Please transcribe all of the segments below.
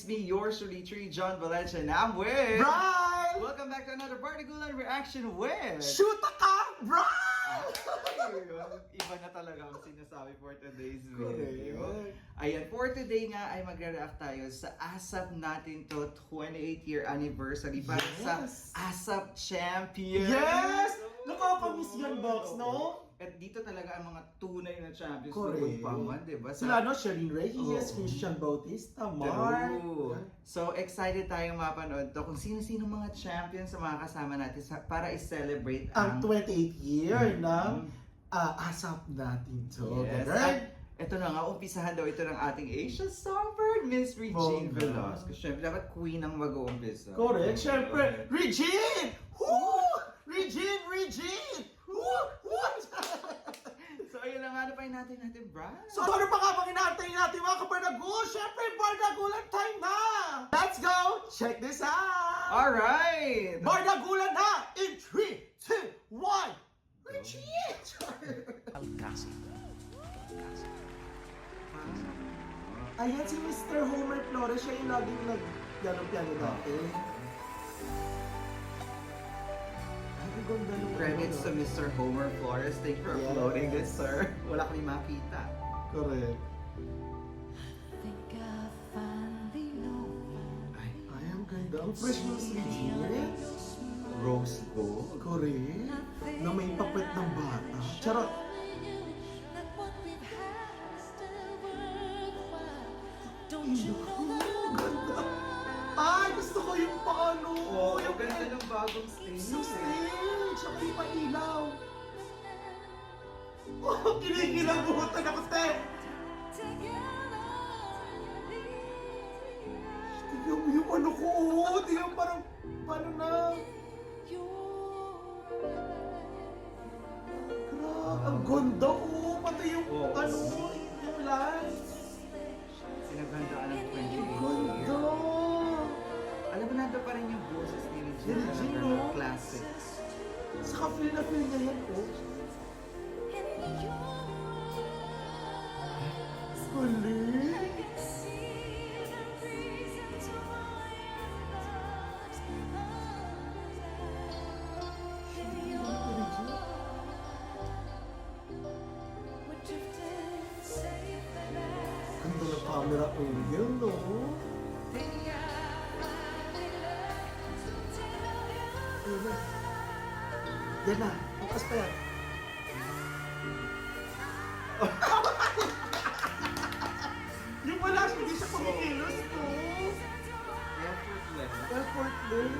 me, yours truly, John Valencia, and I'm with... Brian! Welcome back to another Bardagulan Reaction with... Shoot ka, Brian! Iba na talaga ang sinasabi for today's Correct. video. Ayan, for today nga ay magre-react tayo sa ASAP natin to 28-year anniversary para sa Yes. ASAP Champions. Yes! Nakakamiss yan, Box, no? At dito talaga ang mga tunay na champions Correct. paman, diba? Sila, no? Shireen Reyes, Oo. Christian Bautista, Mark. True. So, excited tayong mapanood to kung sino-sino mga champions sa mga kasama natin para i-celebrate Ang 28th year ng ASAP natin to. Yes. Right? At ito na nga, umpisahan daw ito ng ating Asian Songbird, Miss Regine Bongga. Velasquez. Siyempre, dapat queen ang mag-uumpisa. Correct. Siyempre, Regine! Woo! Regine! Woo! So, ayun lang, ano pa natin, Brian? So ano pa nga bang inaantay natin mga kabardagulan? Siyempre, Bardagulan time na! Let's go! Check this out! Alright! Bardagulan na! In 3, 2, 1! Regine! Ayan si Mr. Homer Flores, siya yung laging nag-piano dati. Ay, ang ganda nung Credits to Mr. Homer Flores. Thank you for Yes. uploading this, sir. Wala kami makita. Correct. Think I finally know Ay, Ay, ang ganda. Ang fresh ng Regine. rose gold. Correct. Na may papet ng bata. Charot. that what we've had is still worthwhile. Don't Ay, you know that? ang ganda. Ay, gusto ko yung paano. Oh, yung ang ganda ng bagong stage. Yung stage. Saka yung pailaw. Oh, kinikilabutan ako, te. Tingnan mo yung ano ko. Oh, tingnan parang, paano na? Grabe, ang ganda. Oh, pati yung, Oh. ano, yung lights. Sinagandaan ng 28 Ganda. years. Alam mo, nando pa rin yung boses ni Regine. Regine, na no? classic. Saka feel na feel niya yan, oh. Galing. Ganda ng camera angle, no? Ayun na. Yan na. Bukas pa yan. Yung wala siya, hindi siya kumikilos, no? Effortless. Effortless.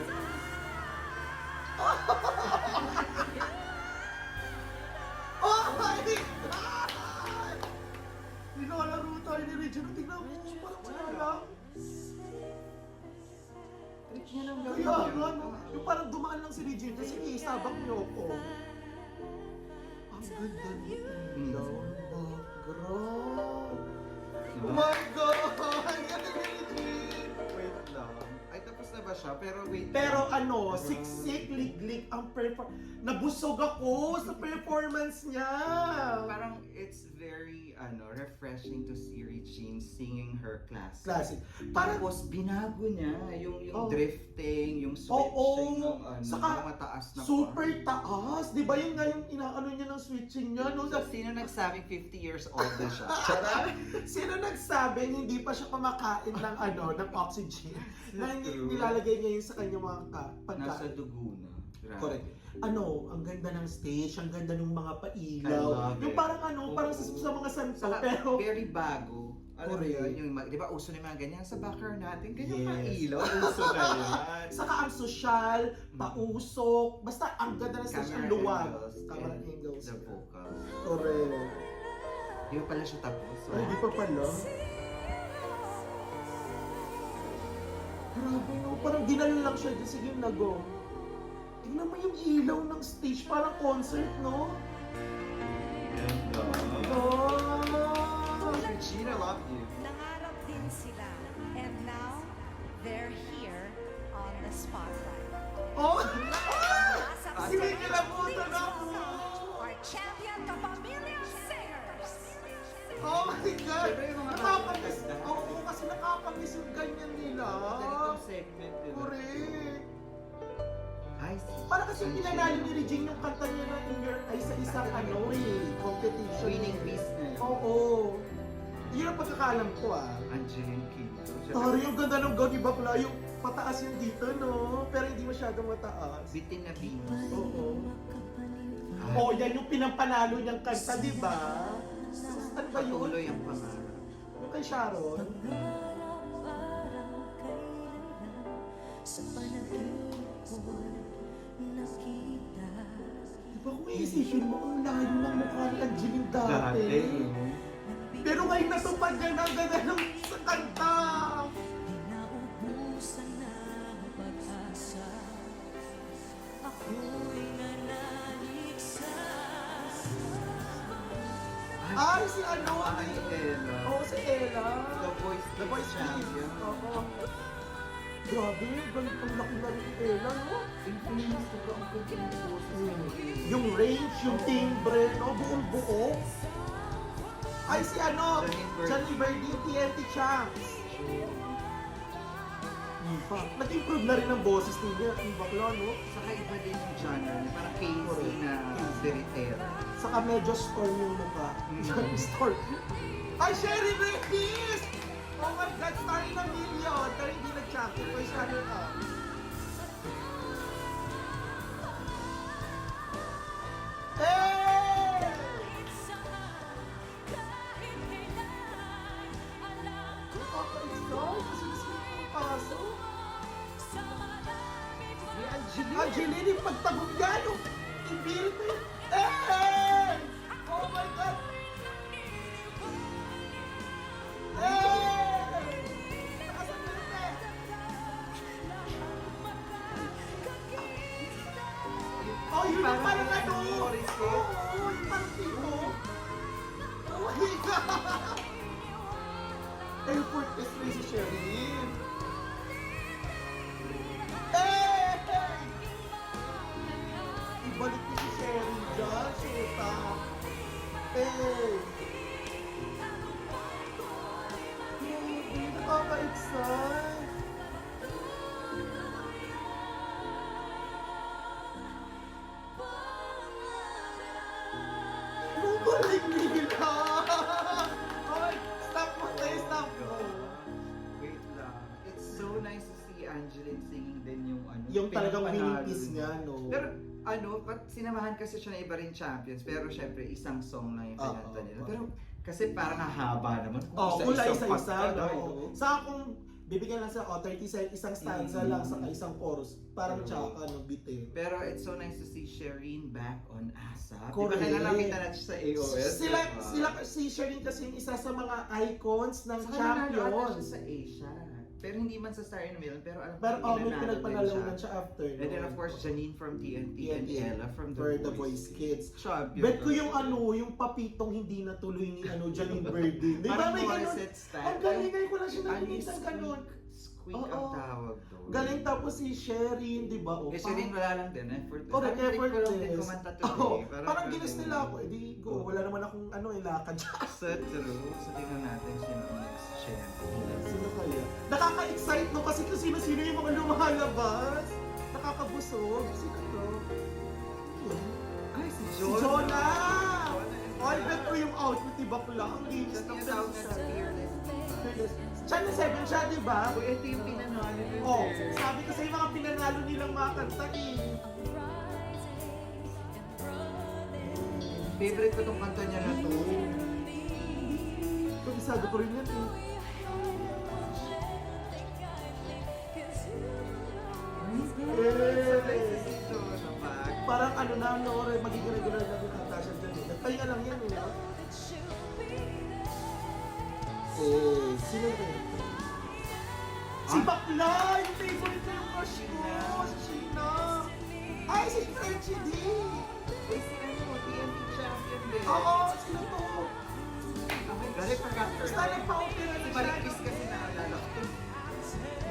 Oh my God! Nilalaro tayo ni Regine. Tingnan mo, parang wala lang. Trip niya lang gawin Kaya yun. nga, no? Yung parang dumaan lang si Regine kasi isabak niyo ako. Ang ganda niya. Ilaw ng background. Oh my God! Ang ganda ni Regine! Wait lang. Ay, tapos na ba siya? Pero wait Pero lang. ano, siksik, lig-lig ang nabusog ako sa performance niya. Parang it's very refreshing to see Regine singing her classic. Classic. Parang, Tapos binago niya yung Oh. drifting, yung switching oo, ng saka mataas na super taas. Di ba yun nga yung inaano niya ng switching niya? No? So, sino nagsabing 50 years old na siya? Charot! Sino nagsabing hindi pa siya kumakain ng ng oxygen na True. nilalagay niya yun sa kanyang mga Nasa pagkain. dugo na. Grabe. Correct. Ang ganda ng stage, ang ganda ng mga I pailaw. love Yung it. parang parang Oo. sa mga santo, Saka, pero very bago. Alam mo Correct. yun, di ba uso na yung mga ganyan sa backer natin? Ganyan Yes. mailaw, uso na yan. saka ang sosyal, pausok, basta ang ganda ng stage, ang luwag. Camera and angles. the vocals. Correct. Di ba pala siya tapos? Ay, di pa pala. Grabe no, parang dinala lang siya. Sige na, go. Tingnan mo yung ilaw ng stage, parang concert, no? Ganda. Oh! Regina, love you. Nangarap din sila. And now, they're here on the spotlight. Oh! Nasa Sinikilabutan ako! Our champion kapamilya singers. Oh my God! Siyempre yung mga Nakakamiss. ganda. Oo, kasi kasi nakakamiss yung ganyan nila. Ganitong segment, di ba? Correct. Ay, Para kasi pinanalo ni Regine yung kanta niya na In Your Eyes sa isang competition. Winning business. Oo. Yun ang pagkakaalam ko Angeline Quinto. Tari, yung ganda ng Gagi Bakla, yung pataas yung dito, no? Pero hindi masyadong mataas. Bitin na Venus. Oo. Ay, Oh, yan yung pinampanalo niyang kanta, di ba? Ano ba yun? Patuloy ang pangarap. Yung kay Sharon? Sa panaginip ko nakita. Di ba kung iisipin mo, ang layo ng mukha ni Angeline dati. Dati. Pero ngayon natupad niya ng ganda ng sa kanta. Naubusan na ang pag-asa. Ako'y nanaligsa. Ay, si ano? Ay, Ella. Oo, si Ella. The Voice The Voice Champion. Kids. Oo. Grabe, galit ang laki na rin ni Ella, no? Infamous to ba ang ganda ng boses niya? Yung range, yung timbre, no? Buong buo. Ay, si ano? Janine Verdi. Janine Verdi, TNT Champs. Diba? Nag-improve na rin ang boses niya, yung bakla, no? Saka iba din yung genre niya. Parang Casey na Veritera. Saka medyo storm yung mukha. Storm. Ay, Sherry Reyes! Oh my God, starring ng million! Pero hindi nag-champion. Kaya siya rin Hey! Nakaka-excite kasi gusto yung paso. Si Angeline. Angeline, yung pagtagog niya, yung ibirit mo yun. Hey! Oh my God! Hey! Nakasan mo rin eh! Oh, yun yung parang ano! Morissette. Oo, yung parang tipo. Oh my God! Airport is si Sherilyn. Hey! Ibalik niyo si Sherilyn dyan, suta. Hey! Nakaka-excite. Bumalik nila! Oy, stop mo tayo, stop mo. Wait lang. It's so nice to see Angeline singing din yung ano. Yung talagang winning pinampanalo piece niya, no? Pero ano, sinamahan kasi siya ng iba rin champions. Pero syempre, isang song lang yung pinanta nila. Pero kasi parang hahaba naman. Oh, kung isa-isa, pagkanta, no? Sa kung bibigyan lang sa 30 seconds, isang stanza lang sa isang chorus, parang tsaka, no, bitin. Pero it's so nice to see Shireen back on ASAP. Correct. Diba kailan nakita natin siya sa AOS? Sila, si Sherilyn kasi yung isa sa mga icons ng Saka nanalo ata siya champions. sa Asia. Pero hindi man sa Star in a Million, pero alam Pero ko may pinagpanalunan siya after. And then of course, Janine from TNT and Ella from for The Voice Kids. Champion. Bet ko yung ano, yung papitong hindi natuloy ni ano, Janine Verdi. Di ba Parang may ganun? Morissette style. Ang galing ngayon ko lang siya Ano narinig yung sa ganun. Squeak ang Oo. tawag doon. Galing tapos si Sherin, di ba? O, Eh, Shireen wala lang din, effort. Correct, Parang trip ko lang din effortless. kumanta Oo, today. parang ginis nila ako, edi go. Wala naman akong ano, ilakad dyan. Sa true. So tingnan natin sino ang next champion. Sino kaya? Nakaka-excite no kasi kung sino-sino yung mga lumalabas. Nakakabusog. Sino to? Yun. Ay, si Si Jonah! Jonah! Ay, bet ko yung outfit ni Bakla. Ang linis Siya ng tinatawag na siya. fearless. Channel 7 siya, di ba? Uy, ito yung pinanalo nila. Oh, sabi ko sa yung mga pinanalo nilang mga kanta eh. Favorite ko tong kanta niya na to. Kabisado ko rin yan eh. Eh, Si Jonah back. parang ano na, no, magiging regular na din ata siya dyan eh. Nagpahinga lang yan eh, no? Eh, sino rin? Si Bakla! Yung favorite na yung crush ko! Si Sheena! Ay, si Frenchie D! Uy, si ano, TNT champion din. Oo, sino to? Oh my God, I forgot her. Basta nagpa-opera Si na siya. Marikis kasi naalala ko.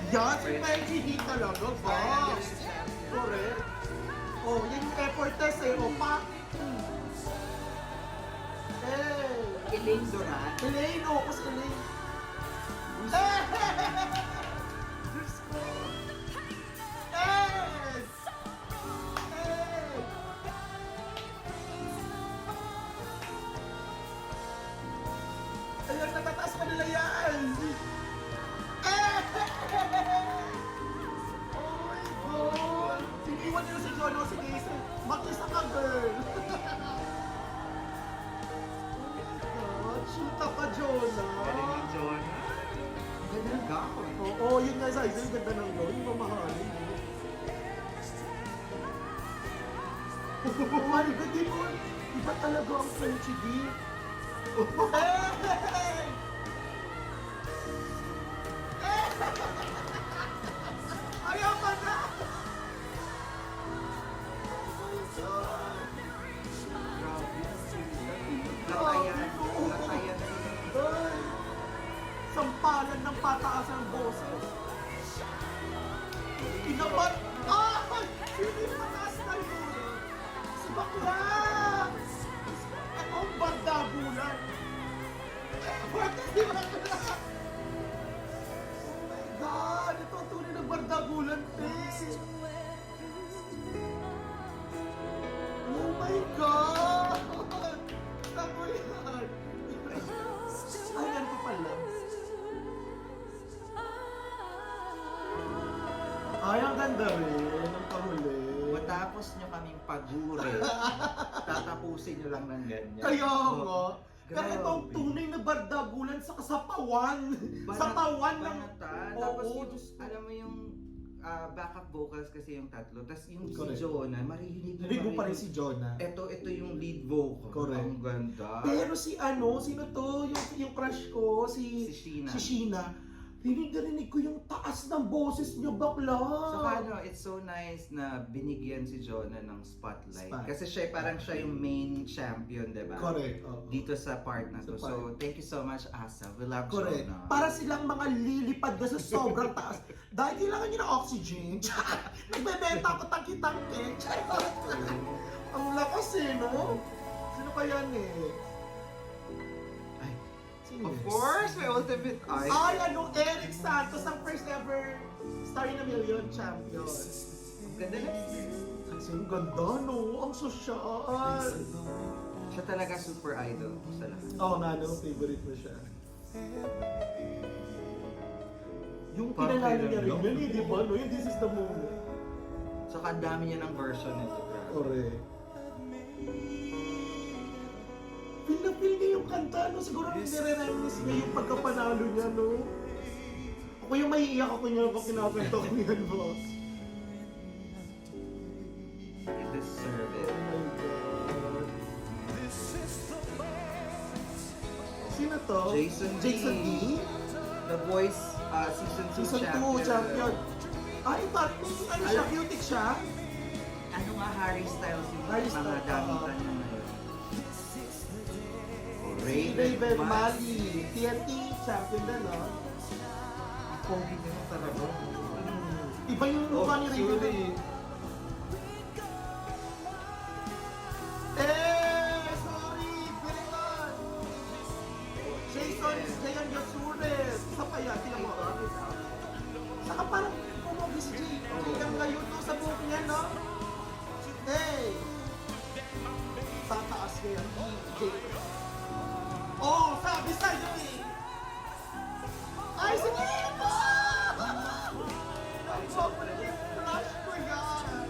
Yan, si Frenchie D talaga, boss! Champion. Correct. Oh, yan yung effortless eh. O, pa! Eh! Elaine Duran. Elaine, oh, kasi Elaine. Diyos ko! Eh! Ayan, natataas pa nila yan! Eh! Oh my God! Siniwan nila si Jono, si Casey. Makisa ka, girl! Oh my God! Shoota ka, Jonah! Galing yung Jonah. Ang ganda ng gawin. Oo, yun nga, Zay. Yung ganda ng gawin. Yung mamahalin. Oh my God, di mo. Iba talaga ang Frenchie D. Hey! Ayaw pa na! Grabe. Latayan. Latayan. Ay! Sampalan ng pataasan ng boses. Inapat! Ay! Sino yung pataas na yun? Si Bakla! Ano ang bagdagulan? Bakit si Bakla? Oh my God! Ito ang tunay ng bardagulan, te! Oh my God! Ako yan! Ayan pa pala. Ay, ang ganda rin. Ang kahuli. Matapos nyo kaming pagure, tatapusin nyo lang ng ganyan. Kaya Oo. nga. Kaya Grabe. ito ang tunay na bardagulan sa kasapawan. Banat- Sa tawan ng... banatan. Oo, Tapos yung, Diyos ko. alam mo yung backup vocals kasi yung tatlo. Tapos yung Correct. si Jonah, maririnig Narinig mo pa rin si Jonah. Ito yung lead vocal. Correct. Ang ganda. Pero si ano, sino to? Yung crush ko, Si Sheena. Si Sheena. Narinig ko yung taas ng boses niya, bakla. Saka ano, it's so nice na binigyan si Jonah ng spotlight. Spot. Kasi parang siya yung main champion, di ba? Correct. oo. Dito sa part na to. Sa So, thank you so much, Asa. We love Correct. Jonah. Para silang mga lilipad na sa sobrang taas. Dahil kailangan nyo ng oxygen. Nagbebenta ako tangki-tangki. Ang lakas eh, no? Sino pa yan eh? Ay, Sino of yun? course, my ultimate eye. Ay, ano, Eric Santos, ang first ever Star in a Million champion. Ang ganda na. Kasi ang ganda, no? Ang sosyal. Siya talaga super idol sa lahat. Oo nga, no? Favorite mo siya. Yung Parang pinalala niya rin kailan, yun, eh, di ba? No? Yung This is the moment. Saka ang dami niya ng version nito. grabe. Correct. Feel na feel niya yung kanta, no? Siguro nire-reminisce niya yung pagkapanalo niya, no? Ako yung maiiyak ako niya pag kinakanta ko yan, boss. You deserve it. Oh my God. Sino to? Jason D. Jason D? The Voice Season 2 Season 2 champion. Ay, parang ano siya, cutic siya? Ano nga Harry Styles yung Harry mga Styles, gamitan niya ngayon? Raven Mali. TNT champion na, no? Ang pogi niya talaga. Iba yung mukha ni Raven. sorry. Sorry! Biritan! Jason Jayan Yasures. Isa pa yan, tingnan mo. Saka parang pumugi si Jay. Jay ngayon to sa buhok niya, no? Hey! Tataas kaya Jay. Oh, sabi sa'yo eh! Ay, sige mo! Ang sobrang flash ko yan!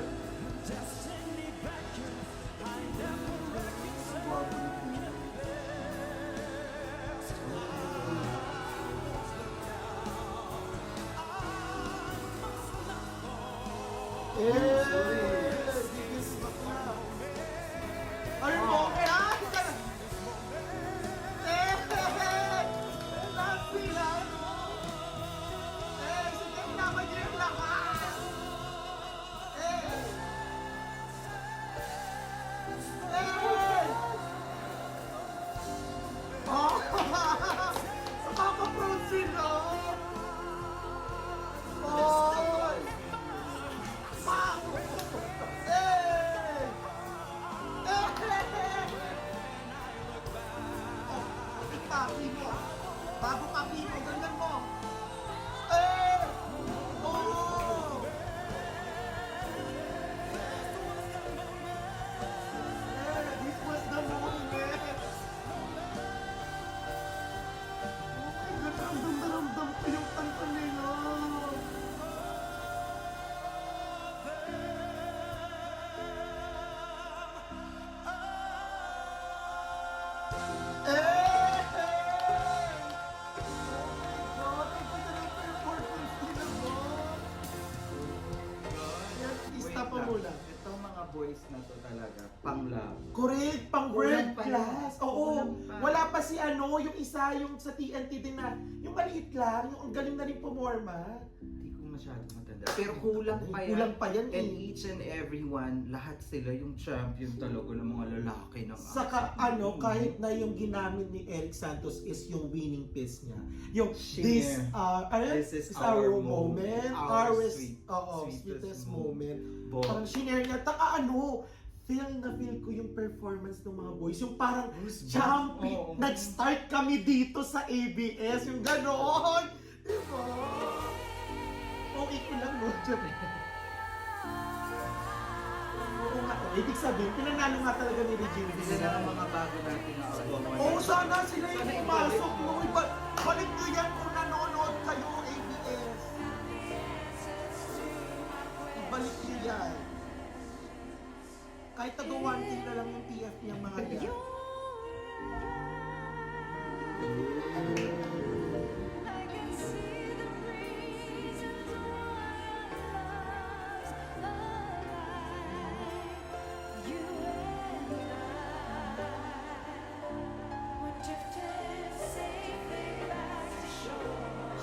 Ay, mo! Ah, di ka na! Lahat sila, no? Sige, naman niyo yung lakas! Oh! Nakaka-proud sila! Oy! Pak! Papi mo! Bago papi mo, ganyan mo! boys na to talaga, pang-love. Correct, pang Kulang world pa class. yan. Oo. Kulang pa. Wala pa si yung isa, yung sa TNT din na, yung maliit lang, yung ang galing na rin pumorma. Hindi ko masyadong matanda. Pero kulang pa yan. Kulang pa yan And eh. each and every one, lahat sila yung champion talaga ng mga lalaki ng Saka kahit na yung ginamit ni Eric Santos is yung winning piece niya. Yung Shimmer. this is our moment, our sweetest sweetest moment. Bo. Parang shinare niya, feel na feel ko yung performance ng mga boys. Yung parang champion, Oo. nag-start kami dito sa ABS, yung gano'n. Diba? Okay ko lang, no? Oo nga, ibig sabihin, pinanalo nga talaga ni Regine. Sila ng mga bago natin na album. Oo, sana sila yung pumasok mo. Balik nyo yan kung nanonood kayo, ABS. Ibalik nyo yan. Kahit taga-one day na lang yung TF niyang mga yan. I can see the reasons why I lost alive. You and I were drifting safely back to shore.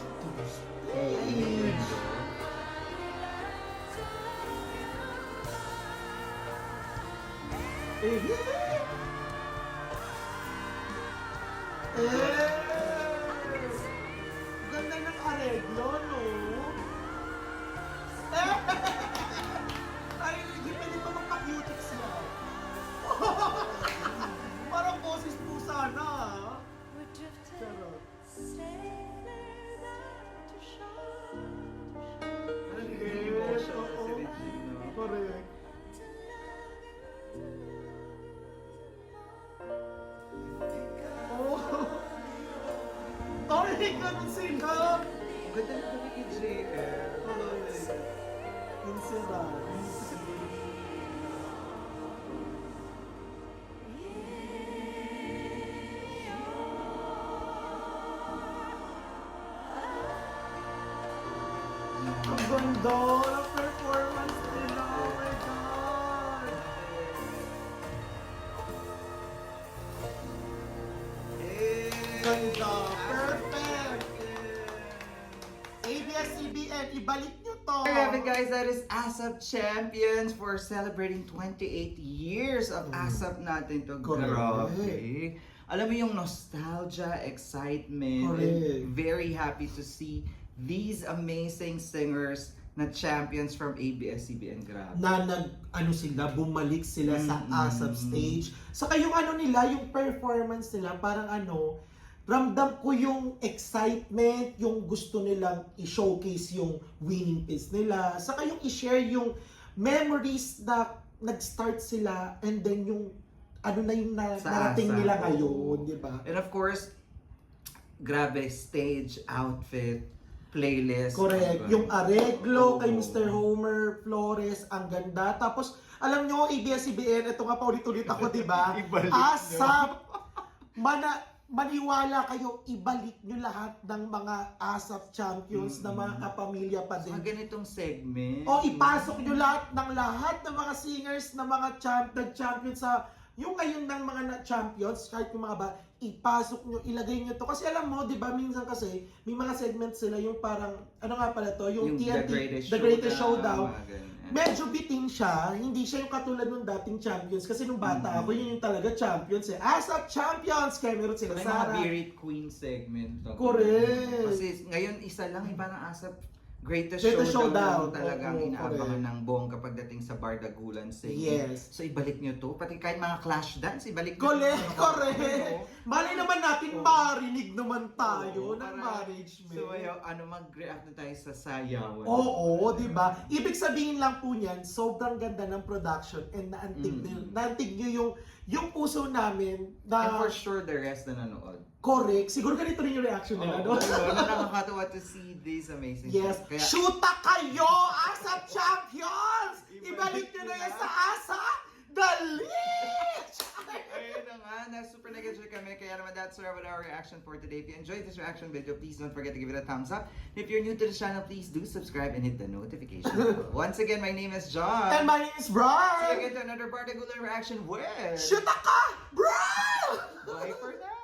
Ganda ng areglo, no? Ay, hindi pwede pa magpa-cutics yan. Parang boses po sana, ah. We're drifting Charot. safely back to shore. Parang nagiging emotional na si Regine, no? Correct. Oh. Ay, ganun sila. Ang ganda na kami kay JL. Yung sila. Ang ganda ng performance nila. Oh my God. Ganda. Perfect. ABS-CBN, ibalik nyo to. There you have it, guys. That is ASAP Champions for celebrating 28 years of ASAP natin to. Correct. Grabe. Alam mo yung nostalgia, excitement, Correct. and very happy to see these amazing singers na champions from ABS-CBN. Grabe. Na sila, bumalik sila sa ASAP stage. Saka yung nila, yung performance nila, parang ramdam ko yung excitement, yung gusto nilang i-showcase yung winning piece nila. Saka yung i-share yung memories na nag-start sila and then yung yung Sa narating ASAP. nila ngayon, di ba? And of course, grabe, stage, outfit, playlist. Correct. Diba? Yung areglo Oo. kay Mr. Homer Flores, ang ganda. Tapos, alam nyo, ABS-CBN, ito nga paulit-ulit ako, di ba? Ibalik nyo. ASAP, maniwala kayo, ibalik nyo lahat ng mga ASAP champions na mga kapamilya pa Sa din. ganitong segment. O ipasok nyo lahat ng mga singers na mga nag-champion sa yung ngayon ng mga champions, kahit yung mga ipasok nyo, ilagay nyo to. Kasi alam mo, di ba, minsan kasi, may mga segments sila yung parang, yung TNT, The Greatest Showdown. mga ganyan. Medyo bitin siya, hindi siya yung katulad nung dating champions. Kasi nung bata ako, yun yung talaga champions eh. ASAP champions! Kaya meron sila May mga Sarah. Beard Queen segment. to. Correct. Kasi ngayon isa lang, iba ng ASAP Greatest Greatest Showdown. Showdown. Talagang Oo, inaabangan correct. ng bongga pagdating sa Bardagulan segment. Yes. So ibalik nyo to. Pati kahit mga clash dance, ibalik nyo. Correct, to. correct. Mali naman natin, marinig naman tayo Oo, ng para- management. So mag-react na tayo sa sayawan. Oo, di ba? Ibig sabihin lang po niyan, sobrang ganda ng production and naantig nyo yung puso namin And for na sure, the rest na nanood. correct. Siguro ganito rin yung reaction nila, no? Nakakatawa to see this amazing. Yes. Kaya, Shoota kayo, ASAP champions! Ibalik nyo na yan sa ASAP! Dali! ayun na nga, super nag-enjoy kami. Kaya naman that's that's our reaction for today. If you enjoyed this reaction video, please don't forget to give it a thumbs up. If you're new to the channel, please do subscribe and hit the notification bell. Once again, my name is John. And my name is See you Brian! again to another particular reaction with... Shoot ka, bro! Bye for now!